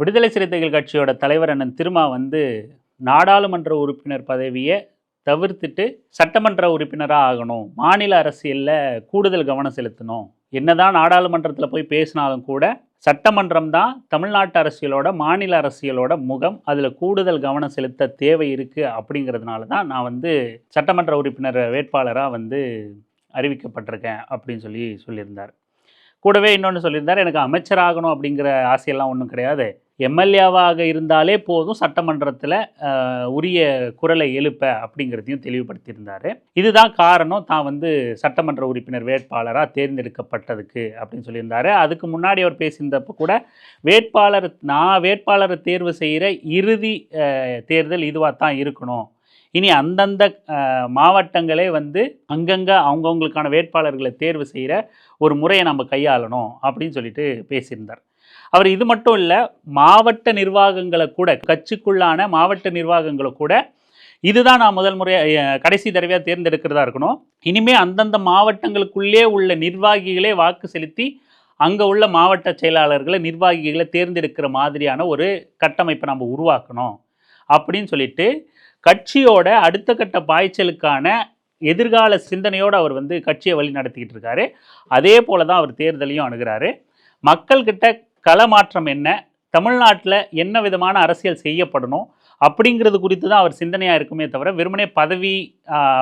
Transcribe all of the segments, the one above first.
விடுதலை சிறுத்தைகள் கட்சியோட தலைவர் அண்ணன் திருமா நாடாளுமன்ற உறுப்பினர் பதவியை தவிர்த்துட்டு சட்டமன்ற உறுப்பினராக ஆகணும், மாநில அரசியலில் கூடுதல் கவனம் செலுத்தணும். என்னதான் நாடாளுமன்றத்தில் போய் பேசினாலும் கூட சட்டமன்றம் தான் தமிழ்நாட்டு அரசியலோட மாநில அரசியலோட முகம், அதில் கூடுதல் கவனம் செலுத்த தேவை இருக்குது. அப்படிங்கிறதுனால தான் நான் சட்டமன்ற உறுப்பினர் வேட்பாளராக அறிவிக்கப்பட்டிருக்கேன் அப்படின்னு சொல்லியிருந்தார். கூடவே இன்னொன்று சொல்லியிருந்தார், எனக்கு அமைச்சராகணும் அப்படிங்கிற ஆசையெல்லாம் ஒன்றும் கிடையாது, எம்எல்ஏவாக இருந்தாலே போதும் சட்டமன்றத்தில் உரிய குரலை எழுப்ப அப்படிங்கிறதையும் தெளிவுபடுத்தியிருந்தார். இதுதான் காரணம் தான் சட்டமன்ற உறுப்பினர் வேட்பாளராக தேர்ந்தெடுக்கப்பட்டதுக்கு அப்படின்னு சொல்லியிருந்தார். அதுக்கு முன்னாடி அவர் பேசியிருந்தப்போ கூட நான் வேட்பாளரை தேர்வு செய்கிற இறுதி தேர்தல் இதுவாக தான் இருக்கணும், இனி அந்தந்த மாவட்டங்களே அங்கங்கே அவங்கவுங்களுக்கான வேட்பாளர்களை தேர்வு செய்கிற ஒரு முறையை நம்ம கையாளணும் அப்படின்னு சொல்லிட்டு பேசியிருந்தார். அவர் இது மட்டும் இல்லை, மாவட்ட நிர்வாகங்களை கூட, கட்சிக்குள்ளான மாவட்ட நிர்வாகங்களை கூட இதுதான் நான் முதல் முறையாக கடைசி தடவையாக தேர்ந்தெடுக்கிறதா இருக்கணும், இனிமேல் அந்தந்த மாவட்டங்களுக்குள்ளே உள்ள நிர்வாகிகளே வாக்கு செலுத்தி அங்கே உள்ள மாவட்ட செயலாளர்களை நிர்வாகிகளை தேர்ந்தெடுக்கிற மாதிரியான ஒரு கட்டமைப்பை நம்ம உருவாக்கணும் அப்படின்னு சொல்லிட்டு கட்சியோட அடுத்த கட்ட பாய்ச்சலுக்கான எதிர்கால சிந்தனையோடு அவர் கட்சியை வழி நடத்திக்கிட்டு இருக்காரு. அதே போல தான் அவர் தேர்தலையும் அணுகிறாரு. மக்கள்கிட்ட களமாற்றம் என்ன, தமிழ்நாட்டில் என்ன விதமான அரசியல் செய்யப்படணும் அப்படிங்கிறது குறித்து தான் அவர் சிந்தனையாக இருக்குமே தவிர வெறுமனே பதவி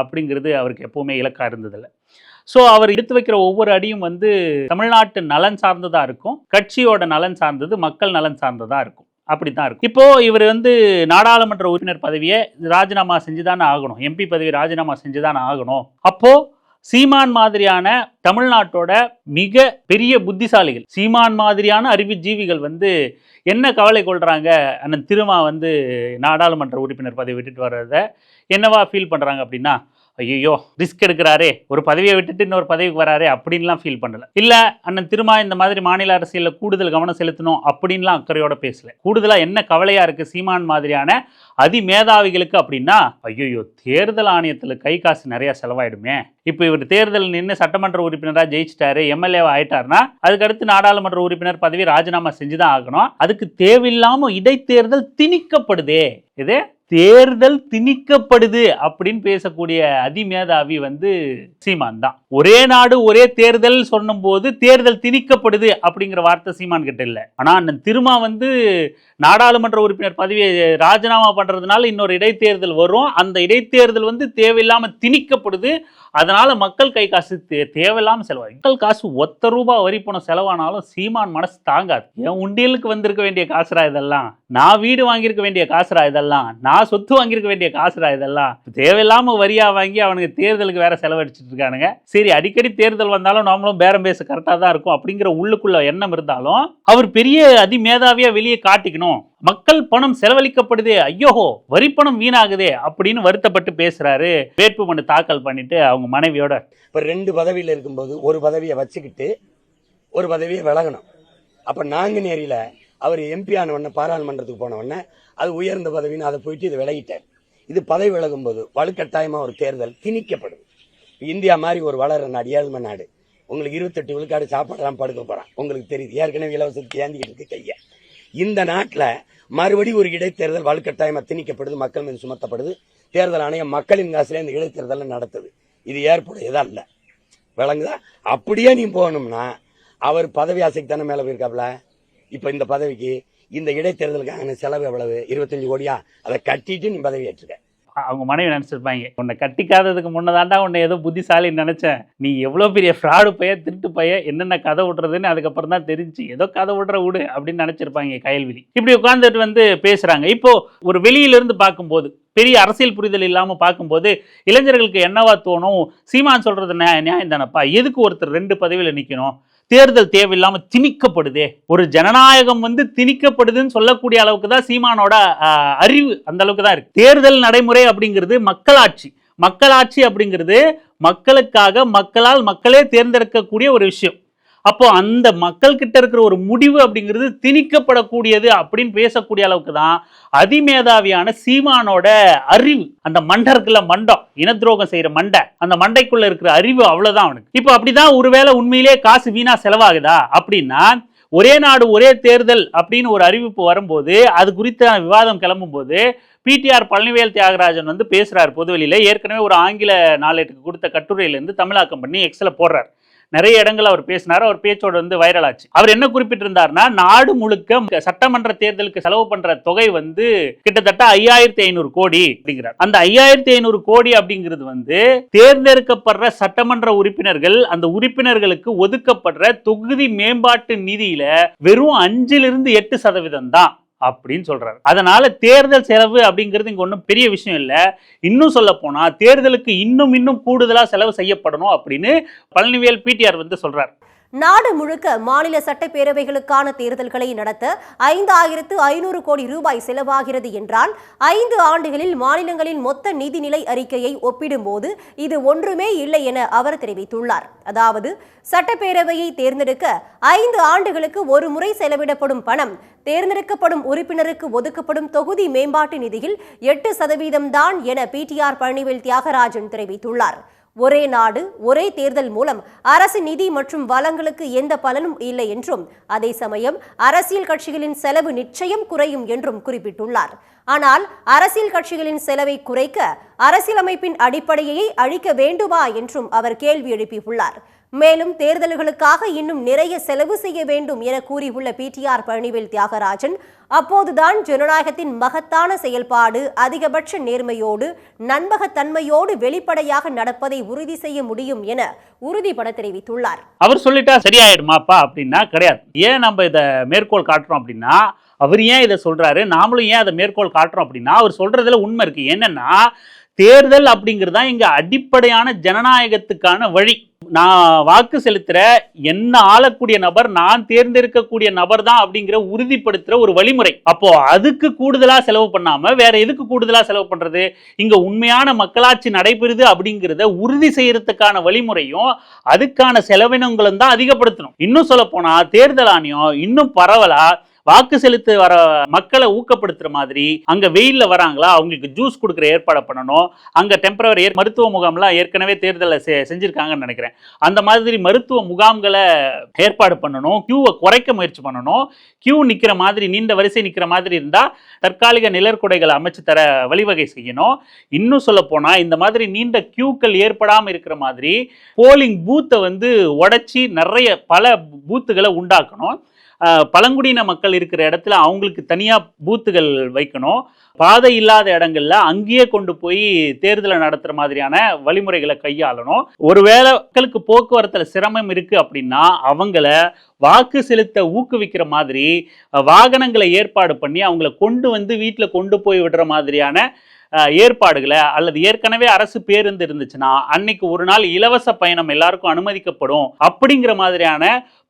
அப்படிங்கிறது அவருக்கு எப்போவுமே இலக்காக இருந்ததில்லை. ஸோ அவர் எடுத்து வைக்கிற ஒவ்வொரு அடியும் தமிழ்நாட்டு நலன் சார்ந்ததாக இருக்கும், கட்சியோட நலன் சார்ந்தது, மக்கள் நலன் சார்ந்ததாக இருக்கும். அப்படி தான் இருக்கும். இப்போது இவர் நாடாளுமன்ற உறுப்பினர் பதவியை ராஜினாமா செஞ்சு தானே ஆகணும், எம்பி பதவி ராஜினாமா செஞ்சு தானே ஆகணும். அப்போது சீமான் மாதிரியான தமிழ்நாட்டோட மிக பெரிய புத்திசாலிகள், சீமான் மாதிரியான அறிவுஜீவிகள் என்ன கவலை கொள்கிறாங்க, அண்ணன் திருமா நாடாளுமன்ற உறுப்பினர் பதவி விட்டுட்டு வர்றதை என்னவா ஃபீல் பண்ணுறாங்க அப்படின்னா, ஐயோ ரிஸ்க் எடுக்கிறாரே, ஒரு பதவியை விட்டுட்டு இன்னொரு பதவிக்கு வராரே அப்படின்லாம் ஃபீல் பண்ணலை. இல்லை அண்ணன் திருமா இந்த மாதிரி மாநில அரசியலில் கூடுதல் கவனம் செலுத்தணும் அப்படின்லாம் அக்கறையோட பேசலை. கூடுதலாக என்ன கவலையாக இருக்குது சீமான் மாதிரியான அதிமேதாவிகளுக்கு அப்படின்னா, ஐயோ தேர்தல் ஆணையத்தில் கை காசு நிறையா செலவாயிடுமே, இப்போ இவர் தேர்தல் நின்று சட்டமன்ற உறுப்பினராக ஜெயிச்சிட்டாரு, எம்எல்ஏவா ஆயிட்டாருன்னா அதுக்கடுத்து நாடாளுமன்ற உறுப்பினர் பதவி ராஜினாமா செஞ்சு தான் ஆகணும், அதுக்கு தேவையில்லாமல் இடைத்தேர்தல் திணிக்கப்படுதே, இது தேர்தல் திணிக்கப்படுது அப்படின்னு பேசக்கூடிய அதிமேதாவி சீமான் தான். ஒரே நாடு ஒரே தேர்தல் சொன்னும் போது தேர்தல் திணிக்கப்படுது அப்படிங்கிற வார்த்தை சீமான் கிட்ட இல்லை. ஆனால் அண்ணன் திருமா நாடாளுமன்ற உறுப்பினர் பதவியை ராஜினாமா பண்றதுனால இன்னொரு இடைத்தேர்தல் வரும், அந்த இடைத்தேர்தல் தேவையில்லாம திணிக்கப்படுது, அதனால மக்கள் கை காசு தேவையில்லாம செலவாகும். மக்கள் காசு ₹1 வரி பணம் செலவானாலும் சீமான் மனசு தாங்காது. என் உண்டியலுக்கு வந்திருக்க வேண்டிய காசுரா இதெல்லாம், நான் வீடு வாங்கியிருக்க வேண்டிய காசுரா இதெல்லாம், நான் சொத்து வாங்கியிருக்க வேண்டிய காசுரா இதெல்லாம், தேவையில்லாம வரியா வாங்கி அவனுக்கு தேர்தலுக்கு வேற செலவழிச்சிட்டு இருக்கானுங்க. சரி, அடிக்கடி தேர்தல் வந்தாலும் நாமளும் பேரம் பேச கரெக்டாக தான் இருக்கும் அப்படிங்கிற உள்ளுக்குள்ள எண்ணம் இருந்தாலும் அவர் பெரிய அதிமேதாவியா வெளியே காட்டிக்கணும், மக்கள் பணம் செலவழிக்கப்படுதே, ஐயோஹோ வரி பணம் வீணாகுதே அப்படின்னு வருத்தப்பட்டு பேசுறாரு. வேட்புமனு தாக்கல் பண்ணிட்டு அவங்க மனைவியோட இப்போ 2 பதவியில் இருக்கும்போது ஒரு பதவியை வச்சுக்கிட்டு ஒரு பதவியை விலகணும். அப்போ நாங்குநேரியில் அவர் எம்பி ஆன உடனே பாராளுமன்றத்துக்கு போன உடனே அது உயர்ந்த பதவின்னு அதை போயிட்டு இது விலகிட்டார். இது பதவி விலகும் போது வலுக்கட்டாயமாக ஒரு தேர்தல் திணிக்கப்படுது. இந்தியா மாதிரி ஒரு வளர நாடு, ஏழ்மை நாடு, உங்களுக்கு 28 விழுக்காடு சாப்பாடுலாம் படுக்க போகிறான், உங்களுக்கு தெரியுது, ஏற்கனவே இலவசத்துக்கு ஏந்திக்கிட்டு இருக்கு கையை. இந்த நாட்டில் மறுபடியும் ஒரு இடைத்தேர்தல் வலுக்கட்டாயமாக திணிக்கப்படுது, மக்கள் மீது சுமத்தப்படுது. தேர்தல் ஆணையம் மக்களின் காசுல இந்த இடைத்தேர்தலை நடத்துது. இது ஏற்புடையதா இல்லை, விளங்குதா? அப்படியே நீ போகணும்னா அவர் பதவி ஆசைக்கு தானே மேலே போயிருக்காப்ல. இப்போ இந்த பதவிக்கு இந்த இடைத்தேர்தலுக்கான செலவு எவ்வளவு? 25 கோடியா? அதை கட்டிட்டு நீ பதவி ஏற்றுக்க. அவங்க மனைவி நினைச்சிருப்பாங்க, உன்னை கட்டிக்காததுக்கு முன்னதாண்டா உன்னை ஏதோ புத்திசாலின்னு நினைச்சேன், நீ எவ்வளோ பெரிய ஃப்ராடு பைய, திருட்டு பைய, என்னென்ன கதை விடுறதுன்னு அதுக்கப்புறம் தான் தெரிஞ்சு, ஏதோ கதை விடுற விடு அப்படின்னு நினைச்சிருப்பாங்க கையல்விழி. இப்படி உட்காந்துட்டு பேசுறாங்க. இப்போ ஒரு வெளியிலிருந்து பார்க்கும்போது, பெரிய அரசியல் புரிதல் இல்லாமல் பார்க்கும்போது இளைஞர்களுக்கு என்னவா தோணும், சீமான் சொல்றது நியாயம் தானப்பா, எதுக்கு ஒருத்தர் 2 பதவியில் நிற்கணும், தேர்தல் தேவையில்லாம திணிக்கப்படுதே, ஒரு ஜனநாயகம் திணிக்கப்படுதுன்னு சொல்லக்கூடிய அளவுக்கு தான் சீமானோட அறிவு அந்த அளவுக்கு தான் இருக்கு. தேர்தல் நடைமுறை அப்படிங்கிறது மக்களாட்சி, மக்களாட்சி அப்படிங்கிறது மக்களுக்காக மக்களால் மக்களே தேர்ந்தெடுக்கக்கூடிய ஒரு விஷயம். அப்போ அந்த மக்கள் கிட்ட இருக்கிற ஒரு முடிவு அப்படிங்கிறது திணிக்கப்படக்கூடியது அப்படின்னு பேசக்கூடிய அளவுக்கு தான் அதிமேதாவியான சீமானோட அறிவு. அந்த மண்டை இருக்குல்ல, மண்டம், இனத்துரோகம் செய்யற மண்டை, அந்த மண்டைக்குள்ள இருக்கிற அறிவு அவ்வளவுதான் அவனுக்கு. இப்போ அப்படிதான் ஒருவேளை உண்மையிலேயே காசு வீணா செலவாகுதா அப்படின்னா ஒரே நாடு ஒரே தேர்தல் அப்படின்னு ஒரு அறிவிப்பு வரும்போது அது குறித்த விவாதம் கிளம்பும் போது பிடிஆர் பழனிவேல் தியாகராஜன் வந்து பேசுறாரு பொதுவெளியில. ஏற்கனவே ஒரு ஆங்கில நாளேட்டுக்கு கொடுத்த கட்டுரையிலிருந்து தமிழாக்கம் பண்ணி எக்ஸ்ல போடுறாரு. நிறைய இடங்கள் அவர் பேசினார். அவர் பேச்சோட வந்து வைரல் ஆச்சு. அவர் என்ன குறிப்பிட்டிருந்தார்னா, நாடு முழுக்க சட்டமன்ற தேர்தலுக்கு செலவு பண்ற தொகை வந்து கிட்டத்தட்ட 5500 கோடி அப்படிங்கிறார். அந்த 5500 கோடி அப்படிங்கிறது வந்து தேர்ந்தெடுக்கப்படுற சட்டமன்ற உறுப்பினர்கள் அந்த உறுப்பினர்களுக்கு ஒதுக்கப்படுற தொகுதி மேம்பாட்டு நிதியில வெறும் 5-8% தான் அப்படின்னு சொல்றாரு. அதனால தேர்தல் செலவு அப்படிங்கிறது இங்க ஒன்றும் பெரிய விஷயம் இல்லை. இன்னும் சொல்ல போனா தேர்தலுக்கு இன்னும் கூடுதலா செலவு செய்யப்படணும் அப்படின்னு பழனிவேல் பிடிஆர் வந்து சொல்றாரு. நாடு முழுக்க மாநில சட்டப்பேரவைகளுக்கான தேர்தல்களை நடத்த 5500 கோடி ரூபாய் செலவாகிறது என்றால் 5 ஆண்டுகளில் மாநிலங்களின் மொத்த நிதிநிலை அறிக்கையை ஒப்பிடும்போது இது ஒன்றுமே இல்லை என அவர் தெரிவித்துள்ளார். அதாவது சட்டப்பேரவையை தேர்ந்தெடுக்க 5 ஆண்டுகளுக்கு ஒரு முறை செலவிடப்படும் பணம் தேர்ந்தெடுக்கப்படும் உறுப்பினருக்கு ஒதுக்கப்படும் தொகுதி மேம்பாட்டு நிதியில் 8% தான் என பிடிஆர் பழனிவேல் தியாகராஜன் தெரிவித்துள்ளார். ஒரே நாடு ஒரே தேர்தல் மூலம் அரசு நிதி மற்றும் வளங்களுக்கு எந்த பலனும் இல்லை என்றும், அதே சமயம் அரசியல் கட்சிகளின் செலவு நிச்சயம் குறையும் என்றும் குறிப்பிட்டுள்ளார். ஆனால் அரசியல் கட்சிகளின் செலவை குறைக்க அரசியலமைப்பின் அடிப்படையை அழிக்க வேண்டுமா என்றும் அவர் கேள்வி எழுப்பியுள்ளார். மேலும் தேர்தல்களுக்காக இன்னும் நிறைய செலவு செய்ய வேண்டும் என கூறியுள்ள பிடிஆர் பழனிவேல் தியாகராஜன், அப்போதுதான் ஜனநாயகத்தின் மகத்தான செயல்பாடு அதிகபட்ச நேர்மையோடு நம்பகத்தன்மையோடு வெளிப்படையாக நடப்பதை உறுதி செய்ய முடியும் என உறுதிபட தெரிவித்துள்ளார். அவர் சொல்லிட்டா சரியாயிடுமாப்பா அப்படின்னா கிடையாது. ஏன் நம்ம இதை மேற்கோள் காட்டுறோம் அப்படின்னா, அவர் ஏன் இதை சொல்றாரு, நாமளும் ஏன் அதை மேற்கோள் காட்டுறோம் அப்படின்னா, அவர் சொல்றதுல உண்மை இருக்கு. என்னன்னா, தேர்தல் அப்படிங்கிறது தான் இங்க அடிப்படையான ஜனநாயகத்துக்கான வழி. நான் வாக்கு செலுத்துற என்ன ஆளக்கூடிய நபர் நான் தேர்ந்தெடுக்கக்கூடிய நபர் தான் அப்படிங்கிற உறுதிப்படுத்துற ஒரு வழிமுறை. அப்போ அதுக்கு கூடுதலா செலவு பண்ணாம வேற எதுக்கு கூடுதலா செலவு பண்றது? இங்க உண்மையான மக்களாட்சி நடைபெறுது அப்படிங்கிறத உறுதி செய்யறதுக்கான வழிமுறையும் அதுக்கான செலவினங்களும் தான் அதிகப்படுத்தணும். இன்னும் சொல்ல போனா தேர்தல் ஆணையம் இன்னும் பரவலா வாக்கு செலுத்த வர மக்களை ஊக்கப்படுத்துற மாதிரி அங்க வெயில்ல வராங்களா அவங்களுக்கு ஜூஸ் கொடுக்குற ஏற்பாடு பண்ணணும். அங்க டெம்பரவரி மருத்துவ முகாம்லாம் ஏற்கனவே தேர்தலை செஞ்சிருக்காங்கன்னு நினைக்கிறேன். அந்த மாதிரி மருத்துவ முகாம்களை ஏற்பாடு பண்ணணும். கியூவை குறைக்க முயற்சி பண்ணணும். கியூ நிக்கிற மாதிரி நீண்ட வரிசை நிக்கிற மாதிரி இருந்தா தற்காலிக நிழற்குடைகளை அமைச்சு தர வழிவகை செய்யணும். இன்னும் சொல்ல போனா இந்த மாதிரி நீண்ட கியூக்கள் ஏற்படாம இருக்கிற மாதிரி போலிங் பூத்தை வந்து உடைச்சி நிறைய பல பூத்துகளை உண்டாக்கணும். பழங்குடியின மக்கள் இருக்கிற இடத்துல அவங்களுக்கு தனியா பூத்துகள் வைக்கணும். பாதை இல்லாத இடங்கள்ல அங்கேயே கொண்டு போய் தேர்தலை நடத்துற மாதிரியான வழிமுறைகளை கையாளணும். ஒருவேளை மக்களுக்கு போக்குவரத்துல சிரமம் இருக்கு அப்படின்னா அவங்கள வாக்கு செலுத்த ஊக்குவிக்கிற மாதிரி வாகனங்களை ஏற்பாடு பண்ணி அவங்கள கொண்டு வந்து வீட்டில் கொண்டு போய் விடுற மாதிரியான ஏற்பாடுகளை, அல்லது ஏற்கனவே அரசு பேருந்து இருந்துச்சுன்னா அன்னைக்கு ஒரு நாள் இலவச பயணம் எல்லாருக்கும் அனுமதிக்கப்படும் அப்படிங்கிற மாதிரியான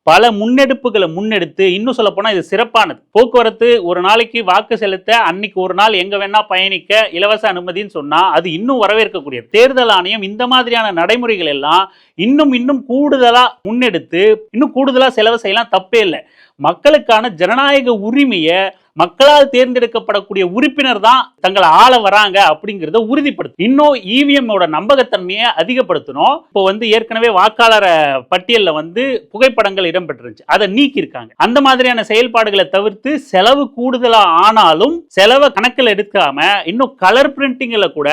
பல முன்னெடுப்புகளை முன்னெடுத்து, இன்னும் சொல்ல போனா இது சிறப்பானது. போக்குவரத்து ஒரு நாளைக்கு வாக்கு செலுத்த அன்னைக்கு ஒரு நாள் எங்க வேணா பயணிக்க இலவச அனுமதின்னு சொன்னா அது இன்னும் வரவேற்கக்கூடியது. தேர்தல் ஆணையம் இந்த மாதிரியான நடைமுறைகள் எல்லாம் இன்னும் கூடுதலா முன்னெடுத்து இன்னும் கூடுதலா செலவு செய்யலாம், தப்பே இல்லை. மக்களுக்கான ஜனநாயக உரிமையை மக்களால் தேர்ந்தெடுக்கப்படக்கூடிய உறுப்பினர் தான் தங்களை ஆள வராங்க அப்படிங்கிறத உறுதிப்படுத்தும். இன்னும் இவிஎம்மோட நம்பகத்தன்மையை அதிகப்படுத்தணும். இப்போ வந்து ஏற்கனவே வாக்காளர் பட்டியலில் வந்து புகைப்படங்கள் இடம்பெற்றிருந்துச்சு, அதை நீக்கியிருக்காங்க. அந்த மாதிரியான செயல்பாடுகளை தவிர்த்து செலவு கூடுதலா ஆனாலும் செலவை கணக்கில் எடுக்காம இன்னும் கலர் பிரிண்டிங்ல கூட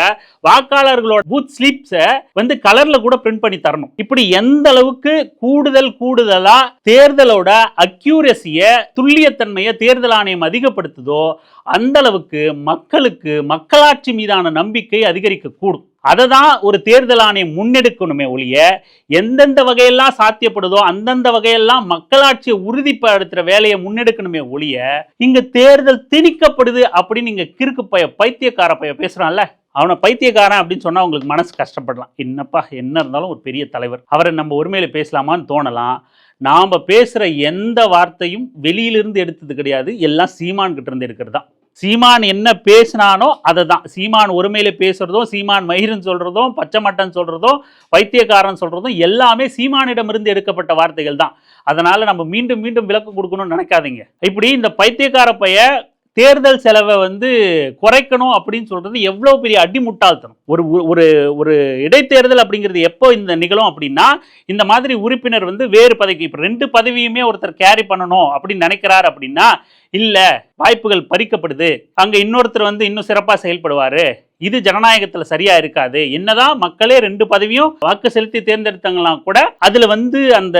வாக்காளர்களோட பூத் ஸ்லிப்ஸை வந்து கலர்ல கூட பிரிண்ட் பண்ணி தரணும். இப்படி எந்த அளவுக்கு கூடுதலா தேர்தலோட அக்யூரசியை துல்லியத்தன்மையை தேர்தல் ஆணையம் அதிகப்படுத்துதோ அந்த அளவுக்கு மக்களுக்கு மக்களாட்சி மீதான நம்பிக்கை அதிகரிக்க கூடும். அதை தான் ஒரு தேர்தல் ஆணையம் முன்னெடுக்கணுமே ஒழிய எந்தெந்த வகையெல்லாம் சாத்தியப்படுதோ அந்தந்த வகையெல்லாம் மக்களாட்சியை உறுதிப்படுத்துற வேலையை முன்னெடுக்கணுமே ஒழிய இங்க தேர்தல் திணிக்கப்படுது அப்படின்னு இங்க கிறுக்கு பைத்தியக்கார பேசுறான்ல, அவனை பைத்தியக்காரன் அப்படின்னு சொன்னா உங்களுக்கு மனசு கஷ்டப்படலாம். என்னப்பா என்ன இருந்தாலும் ஒரு பெரிய தலைவர், அவரை நம்ம ஒருமையில பேசலாமான்னு தோணலாம். நாம பேசுற எந்த வார்த்தையும் வெளியிலிருந்து எடுத்தது கிடையாது, எல்லாம் சீமான் கிட்ட இருந்து எடுக்கிறது தான். சீமான் என்ன பேசினானோ அதை தான். சீமான் ஒருமையில பேசுறதும், சீமான் மயிரன் சொல்றதும், பச்சை மட்டன் சொல்றதும், பைத்தியக்காரன் சொல்றதும் எல்லாமே சீமானிடமிருந்து எடுக்கப்பட்ட வார்த்தைகள் தான். அதனால நம்ம மீண்டும் விளக்கம் கொடுக்கணும்னு நினைக்காதீங்க. இப்படி இந்த பைத்தியக்கார பைய தேர்தல் செலவை வந்து குறைக்கணும் அப்படின்னு சொல்றது எவ்வளவு பெரிய அடிமுட்டாள்தனம். ஒரு ஒரு ஒரு இடைத்தேர்தல் அப்படிங்கிறது எப்போ இந்த நிகழும் அப்படின்னா, இந்த மாதிரி உறுப்பினர் வந்து வேறு பதவிக்கு இப்ப 2 பதவியுமே ஒருத்தர் கேரி பண்ணணும் அப்படின்னு நினைக்கிறார் அப்படின்னா, இல்ல வாய்ப்புகள் பறிக்கப்படுது, அங்க இன்னொருத்தர் வந்து இன்னும் சிறப்பா செயல்படுவாரு, இது ஜனநாயகத்துல சரியா இருக்காது. என்னதான் மக்களே 2 பதவியும் வாக்கு செலுத்தி தேர்ந்தெடுத்தாங்களாம் கூட அதுல வந்து அந்த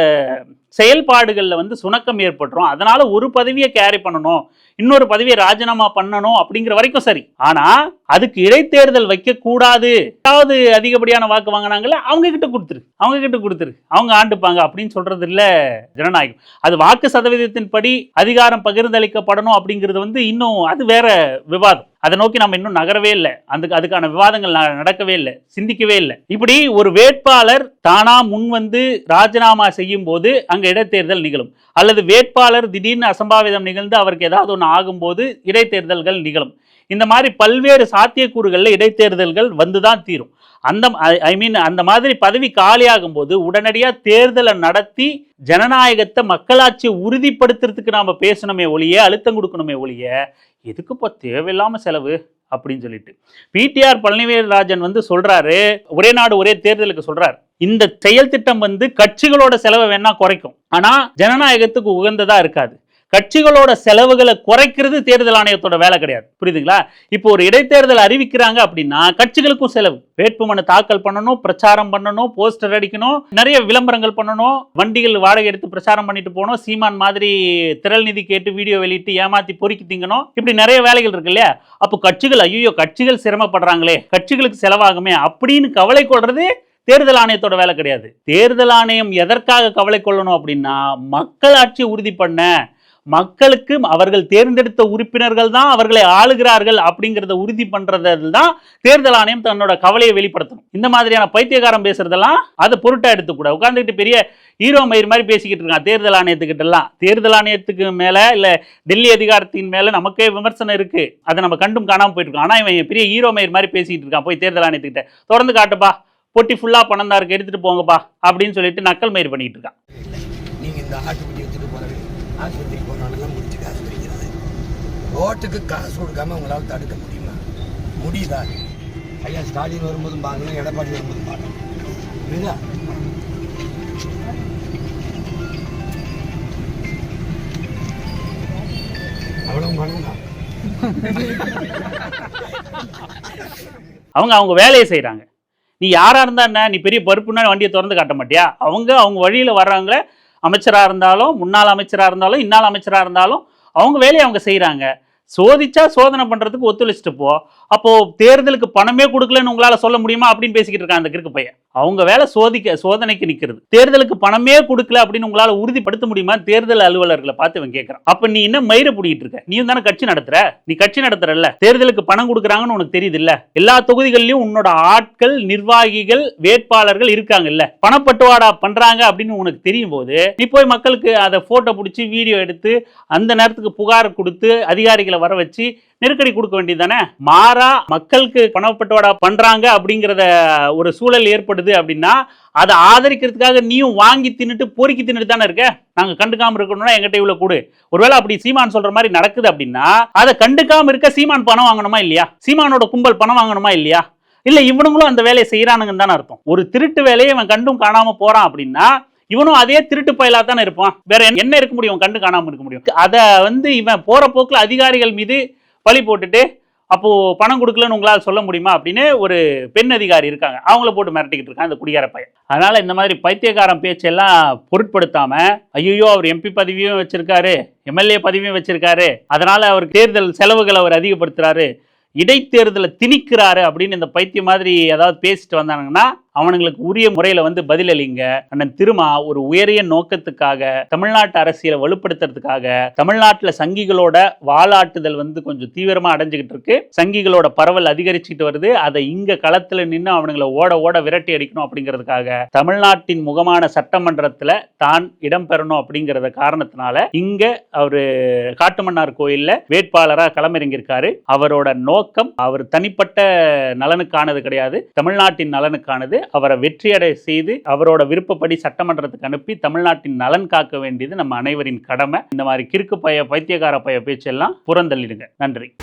செயல்பாடுகள்ல வந்து சுணக்கம் ஏற்பட்டுரும். அதனால ஒரு பதவியை கேரி பண்ணணும், இன்னொரு பதவியை ராஜினாமா பண்ணணும் அப்படிங்கிற வரைக்கும் சரி. ஆனா அதுக்கு இடைத்தேர்தல் வைக்க கூடாது, ஏதாவது அதிகப்படியான வாக்கு வாங்கினாங்கல்ல அவங்க கிட்ட கொடுத்துரு, அவங்க ஆண்டுப்பாங்க அப்படின்னு சொல்றது இல்ல ஜனநாயகம். அது வாக்கு சதவீதத்தின் படி அதிகாரம் பகிர்ந்தளிக்கப்படணும் அப்படிங்கிறது வந்து இன்னும் அது வேற விவாதம். அதை நோக்கி நம்ம இன்னும் நகரவே இல்லை, அதுக்கான விவாதங்கள் நடக்கவே இல்லை, சிந்திக்கவே இல்லை. இப்படி ஒரு வேட்பாளர் தானா முன் வந்து ராஜினாமா செய்யும் போது அங்க இடைத்தேர்தல் நிகழும், அல்லது வேட்பாளர் திடீர்னு அசம்பாவிதம் நிகழ்ந்து அவருக்கு ஏதாவது ஒன்று ஆகும்போது இடைத்தேர்தல்கள் நிகழும். இந்த மாதிரி பல்வேறு சாத்தியக்கூறுகளில் இடைத்தேர்தல்கள் வந்துதான் தீரும். அந்த மாதிரி பதவி காலியாகும் போது உடனடியாக தேர்தலை நடத்தி ஜனநாயகத்தை மக்களாட்சியை உறுதிப்படுத்துறதுக்கு நாம பேசணுமே ஒழிய, அழுத்தம் கொடுக்கணுமே ஒழிய, எதுக்குப்பா தேவையில்லாம செலவு அப்படின்னு சொல்லிட்டு பிடிஆர் பழனிவேல்ராஜன் வந்து சொல்றாரு, ஒரே நாடு ஒரே தேர்தலுக்கு சொல்றாரு. இந்த செயல் திட்டம் வந்து கட்சிகளோட செலவை வேணா குறைக்கும், ஆனா ஜனநாயகத்துக்கு உகந்ததா இருக்காது. கட்சிகளோட செலவுகளை குறைக்கிறது தேர்தல் ஆணையத்தோட வேலை கிடையாது, புரியுதுங்களா? இப்போ ஒரு இடைத்தேர்தல் அறிவிக்கிறாங்க அப்படின்னா கட்சிகளுக்கும் செலவு, வேட்புமனு தாக்கல் பண்ணணும், பிரச்சாரம் பண்ணணும், போஸ்டர் அடிக்கணும், நிறைய விளம்பரங்கள் பண்ணணும், வண்டிகள் வாடகை எடுத்து பிரச்சாரம் பண்ணிட்டு போகணும், சீமான் மாதிரி திரள் நிதி கேட்டு வீடியோ வெளியிட்டு ஏமாத்தி பொறுக்கி திங்கணும், இப்படி நிறைய வேலைகள் இருக்கு இல்லையா? அப்போ கட்சிகள் ஐயோ கட்சிகள் சிரமப்படுறாங்களே, கட்சிகளுக்கு செலவாகுமே அப்படின்னு கவலை கொள்றது தேர்தல் ஆணையத்தோட வேலை கிடையாது. தேர்தல் ஆணையம் எதற்காக கவலை கொள்ளணும் அப்படின்னா, மக்களாட்சியை உறுதி பண்ண, மக்களுக்கு அவர்கள் தேர்ந்தெடுத்த உறுப்பினர்கள் தான் அவர்களை ஆளுகிறார்கள் அப்படிங்கிறத உறுதி பண்றதில் தான் தேர்தல் ஆணையம் தன்னோட கவலையை வெளிப்படுத்தணும். இந்த மாதிரியான பைத்தியகாரம் பேசுறதெல்லாம் அதை பொருட்டா எடுத்துக்கூட உட்காந்துக்கிட்டு பெரிய ஹீரோ மயிர் மாதிரி பேசிக்கிட்டு இருக்கான் தேர்தல் ஆணையத்துக்கிட்ட எல்லாம். தேர்தல் ஆணையத்துக்கு மேல இல்ல டெல்லி அதிகாரத்தின் மேல நமக்கே விமர்சனம் இருக்கு, அதை நம்ம கண்டும் காணாம போயிட்டு இருக்கோம். ஆனா இவன் பெரிய ஹீரோ மயிர் மாதிரி பேசிக்கிட்டு இருக்கான், போய் தேர்தல் ஆணையத்துக்கிட்ட திறந்து காட்டுப்பா, பொட்டி ஃபுல்லா பணம் தான் இருக்கு எடுத்துட்டு போங்கப்பா அப்படின்னு சொல்லிட்டு நக்கல் மயிர் பண்ணிட்டு இருக்கான். நீங்க இந்த ஆட்டுக்குட்டி எடுத்துட்டு போறது ஆஸ்பத்திரிக்கு போனாலும் முடிச்சு காசு பிடிக்கிறது, ஓட்டுக்கு காசு கொடுக்காம உங்களால் தடுக்க முடியுமா? முடியுதா? ஐயா ஸ்டாலின் வரும்போதும் பார்க்கணும், எடப்பாடி வரும்போதும் பார்க்கணும், புரியுதா? அவ்வளவு பண்ணலாம். அவங்க வேலையை செய்யறாங்க. நீ யாரா இருந்தா என்ன, நீ பெரிய பருப்புன்னா வண்டியை திறந்து காட்ட மாட்டியா? அவங்க வழியில வர்றவங்கள அமைச்சராக இருந்தாலும், முன்னாள் அமைச்சராக இருந்தாலும், இன்னாள் அமைச்சராக இருந்தாலும் அவங்க வேலையை அவங்க செய்கிறாங்க. சோதிச்சா சோதனை பண்ணுறதுக்கு ஒத்துழைச்சிட்டு போ. அப்போது தேர்தலுக்கு பணமே கொடுக்கலன்னு உங்களால் சொல்ல முடியுமா அப்படின்னு பேசிக்கிட்டு இருக்காங்க அந்த கிறுக்கு பையன். அவங்க வேலை சோதனைக்கு நிற்கிறது. தேர்தலுக்கு பணமே கொடுக்கல அப்படின்னு உங்களால் உறுதிப்படுத்த முடியுமா? தேர்தல் அலுவலர்களை பார்த்து இவன் கேட்குறான். அப்போ நீ என்ன மயிரை பிடிக்கிட்டு இருக்க? நீ தானே கட்சி நடத்துற, நீ கட்சி நடத்துறல்ல, தேர்தலுக்கு பணம் கொடுக்குறாங்கன்னு உனக்கு தெரியுது இல்ல? எல்லா தொகுதிகளிலும் உன்னோட ஆட்கள், நிர்வாகிகள், வேட்பாளர்கள் இருக்காங்க இல்ல? பணப்பட்டுவாடா பண்றாங்க அப்படின்னு உனக்கு தெரியும் போது நீ போய் மக்களுக்கு அதை போட்டோ பிடிச்சி வீடியோ எடுத்து அந்த நேரத்துக்கு புகார் கொடுத்து அதிகாரிகளை வர வச்சு நெருக்கடி கொடுக்க வேண்டியது தானே? மாறா மக்களுக்கு பணப்பட்டுவாடா பண்றாங்க அப்படிங்கிறத ஒரு சூழல் ஏற்படுது அப்படின்னா அதை ஆதரிக்கிறதுக்காக நீயும் வாங்கி தின்னுட்டு பொறுக்கி தின்னுட்டு தானே இருக்க. நாங்க கண்டுக்காம இருக்கணும்னா எங்கிட்ட இவ்வளவு கூடு. ஒருவேளை அப்படி சீமான் சொல்ற மாதிரி நடக்குது அப்படின்னா அதை கண்டுக்காம இருக்க சீமான் பணம் வாங்கணுமா இல்லையா? சீமானோட கும்பல் பணம் வாங்கணுமா இல்லையா? இல்ல இவனுங்களும் அந்த வேலையை செய்யறானுங்கன்னு தானே அர்த்தம். ஒரு திருட்டு வேலையை இவன் கண்டும் காணாம போறான் அப்படின்னா இவனும் அதே திருட்டு பயலா தானே இருப்பான். வேற என்ன இருக்க முடியும், கண்டு காணாம இருக்க முடியும்? அதை இவன் போற போக்குல அதிகாரிகள் மீது பழி போட்டுட்டு அப்போ பணம் கொடுக்கலன்னு உங்களால் சொல்ல முடியுமா அப்படின்னு ஒரு பெண் அதிகாரி இருக்காங்க, அவங்கள போட்டு மிரட்டிக்கிட்டு இருக்காங்க அந்த குடிகார பையன். அதனால இந்த மாதிரி பைத்தியக்காரன் பேச்செல்லாம் பொருட்படுத்தாம, ஐயோ அவர் எம்பி பதவியும் வச்சிருக்காரு, எம்எல்ஏ பதவியும் வச்சிருக்காரு, அதனால அவர் தேர்தல் செலவுகளை அவர் அதிகப்படுத்துறாரு, இடைத்தேர்தலை திணிக்கிறாரு அப்படின்னு இந்த பைத்தியம் மாதிரி ஏதாவது பேசிட்டு வந்தானுங்கன்னா அவனுங்களுக்கு உரிய முறையில பதிலளிங்க. அண்ணன் திருமா ஒரு உயரிய நோக்கத்துக்காக, தமிழ்நாட்டு அரசியலை வலுப்படுத்துறதுக்காக, தமிழ்நாட்டுல சங்கிகளோட வாலாட்டுதல் கொஞ்சம் தீவிரமா அடைஞ்சுக்கிட்டு இருக்கு, சங்கிகளோட பரவல் அதிகரிச்சுட்டு வருது, அதை இங்க களத்துல நின்று அவனுங்களை ஓட விரட்டி அடிக்கணும் அப்படிங்கிறதுக்காக தமிழ்நாட்டின் முகமான சட்டமன்றத்துல தான் இடம்பெறணும் அப்படிங்கிறத காரணத்தினால இங்க அவரு காட்டுமன்னார் கோயில்ல வேட்பாளரா களமிறங்கியிருக்காரு. அவரோட நோக்கம் அவர் தனிப்பட்ட நலனுக்கானது கிடையாது, தமிழ்நாட்டின் நலனுக்கானது. அவரை வெற்றியடை செய்து அவரோட விருப்பப்படி சட்டமன்றத்துக்கு அனுப்பி தமிழ்நாட்டின் நலன் காக்க வேண்டியது நம்ம அனைவரின் கடமை. இந்த மாதிரி கிறுக்கு பைத்தியக்கார பேச்செல்லாம் புறந்தள்ளிடுங்க. நன்றி.